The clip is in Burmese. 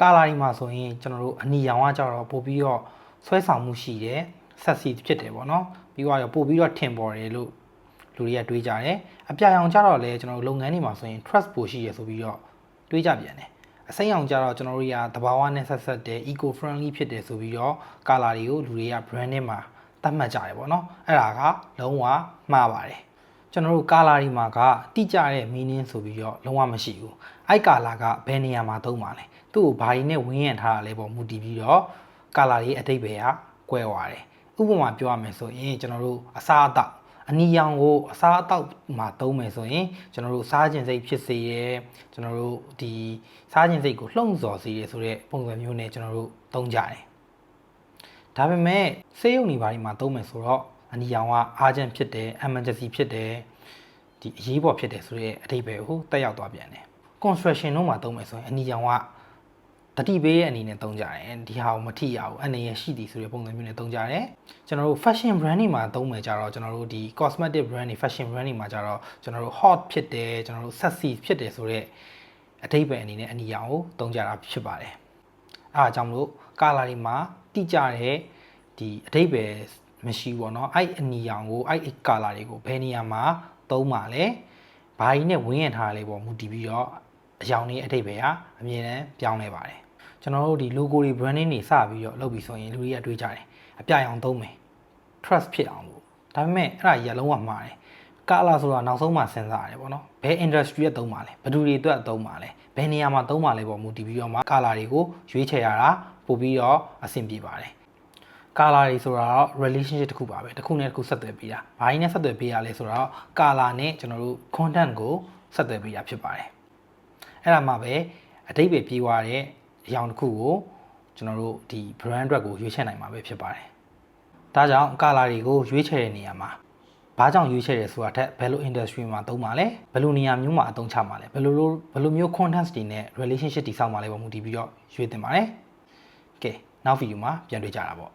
ကာလာဒီမှာဆိုရင်ကျွန်တော်တို့အနီရောင်ကကြတော့ပို့ပြီးတော့ဆွဲဆောင်မှုရှိတယ်ဆက်စီဖြစ်တယ်ပေါ့နော်ပြီးတော့ပို့ပြီးတော့ထင်ပေါ်တယ်လို့လူတွေကတွေးကြတယ်အပြရောင်ကြတော့လေကျွန်တော်တို့လုပ်ငန်းတွေမှာဆိုရင် trust ပိုရှိရဆိုပြီးတော့တွေးကြပြန်တယ်အစိမ်းရောင်ကြတော့ကျွန်တော်တို့ကသဘာဝနဲ့ဆက်တယ် eco friendly ဖြစ်တယ်ဆိုပြီးတော့ကာလာတွေကိုလူတွေက branding မှာသတ်မှတ်ကြတယ်ပေါ့နော်အဲ့ဒါကလုံးဝမှားပါတယ်ကျွန်တော်တို့ကာလာတွေမှာကတိကျတဲ့ meaning ဆိုပြီးတော့လုံးဝမရှိဘူးအဲ့ကာလာကဘယ်နေရာမှာသုံးပါလဲသူ့ကိုဘာတွေနဲ့ဝင်းရံထားတာလဲပေါ့မူတည်ပြီးတော့ကာလာတွေအတိတ်ပဲကကွဲသွားတယ်ဥပမာပြောရမယ်ဆိုရင်ကျွန်တော်တို့အစားအသောက်အနီရောင်ကိုအစားအသောက်မှာသုံးမယ်ဆိုရင်ကျွန်တော်တို့စားခြင်းစိတ်ဖြစ်စေရဲကျွန်တော်တို့ဒီစားခြင်းစိတ်ကိုလှုံ့ဆော်စေရဲဆိုတဲ့ပုံစံမျိုးနဲ့ကျွန်တော်တို့သုံးကြတယ်ဒါပေမဲ့ဆေးရုံတွေဘာတွေမှာသုံးမယ်ဆိုတော့အနီရောင်ကအားခြင်းဖြစ်တယ် emergency ဖြစ်တယ်ဒီအရေးပေါ်ဖြစ်တယ်ဆိုတဲ့အဓိပ္ပာယ်ကိုတက်ရောက်သွားပြန်တယ် construction တို့မှာသုံးမယ်ဆိုရင်အနီရောင်ကတတိပေးရဲ့အနေနဲ့သုံးကြတယ်ဒီဟာကိုမထိရဘူးအနေရရှိသည်ဆိုတဲ့ပုံစံမျိုးနဲ့သုံးကြတယ်ကျွန်တော်တို့ fashion brand တွေမှာသုံးမယ်ကြတော့ကျွန်တော်တို့ဒီ cosmetic brand တွေ fashion brand တွေမှာကြတော့ကျွန်တော်တို့ hot ဖြစ်တယ်ကျွန်တော်တို့ sexy ဖြစ်တယ်ဆိုတဲ့အဓိပ္ပာယ်အနေနဲ့အနီရောင်ကိုသုံးကြတာဖြစ်ပါတယ်အဲဒါကြောင့်မလို့ကာလာတွေမှာတိကျတဲ့ဒီအဓိပ္ပာယ်မရှိဘူးပေါ့နော်အဲ့အနီရောင်ကိုအဲ့ကာလာတွေကိုဘယ်နေရာမှာသုံးပါလဲဘာကြီးနဲ့ဝင်းရံထားလဲပေါ့မူတည်ပြီးတော့အရောင်လေးအဓိပ္ပာယ်ကအမြင်နဲ့ပြောင်းလဲပါတယ်ကျွန်တော်တို့ဒီ logo တွေ branding တွေစပြီးတော့လုပ်ပြီးဆိုရင်လူတွေကတွေးကြတယ်အပြရောင်သုံးမယ် trust ဖြစ်အောင်လို့ဒါပေမဲ့အဲ့ဒါကြီးကလုံးဝမှားတယ်ကာလာဆိုတာနောက်ဆုံးမှစဉ်းစားရတယ်ပေါ့နော်ဘယ် industry ရဲ့သုံးပါလဲဘယ်သူတွေအတွက်သုံးပါလဲဘယ်နေရာမှာသုံးပါလဲပေါ့မူတည်ပြီးတော့မှကာလာတွေကိုရွေးချယ်ရတာပို့ပြီးတော့အဆင်ပြေပါတယ်ကာလာတွေဆိုတာတော့ relationship တစ်ခုပါပဲတစ်ခုနဲ့တစ်ခုဆက်သွယ်ပေးတာဘာကြီးနဲ့ဆက်သွယ်ပေးရလဲဆိုတော့ကာလာနဲ့ကျွန်တော်တို့ content ကိုဆက်သွယ်ပေးတာဖြစ်ပါတယ်အဲ့ဒါမှပဲအဓိပ္ပာယ်ပြေးသွားတဲ့အရောင်တစ်ခုကိုကျွန်တော်တို့ဒီ brand အတွက်ကိုရွေးချယ်နိုင်မှာပဲဖြစ်ပါတယ်ဒါကြောင့်ကာလာတွေကိုရွေးချယ်တဲ့နေရာမှာဘာကြောင့်ရွေးချယ်ရဲဆိုတာထက်ဘယ်လို industry မှာသုံးပါလဲဘယ်လိုနေရာမျိုးမှာအသုံးချမှာလဲဘယ်လိုမျိုး content တွေနဲ့ relationship တည်ဆောက်မှာလဲပေါ့မူတည်ပြီးတော့ရွေးတင်ပါတယ်ကဲနောက် video မှာပြန်တွေ့ကြတာပေါ့